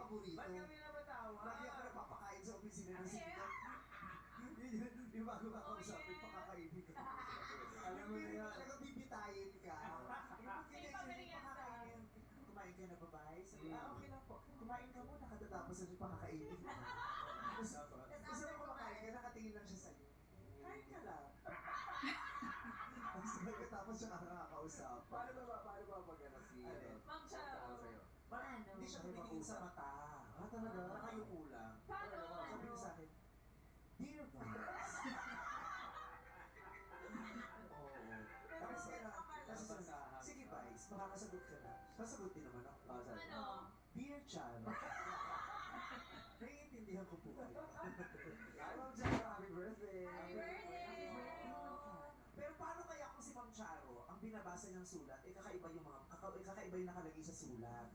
paborito. Ba't kami napatawa? Lagi ako napapakain sa opisina ng sito. Yung bago ka kausapin, pakakainin ka. Alam mo na yan. Talaga bibitayin ka. May pamerienda. Kumain ka na babae? Sabi, okay lang po. Kumain ka muna katatapos na siya pakakainin. Tapos na kumakain ka, nakatingin lang siya sa'yo. Kain ka lang. Tapos siya nakakausap. Paano ba pag ano si... Ma'am Charo. sa'yo? Parang hindi siya tumingin sa mata. Talaga? Nakayuko lang. Paano? Sabi niya sa akin, Dear Vice. Oo. Tapos kaya, sige Vice, makakasagot ka na. Sasagutin naman ako. Ano? Dear Chan. Naiintindihan ko po kayo. Ma'am Charo, happy birthday! Happy birthday! Pero paano kaya kung si Ma'am Charo, ang binabasa niyang sulat, kakaiba yung nakalagay sa sulat?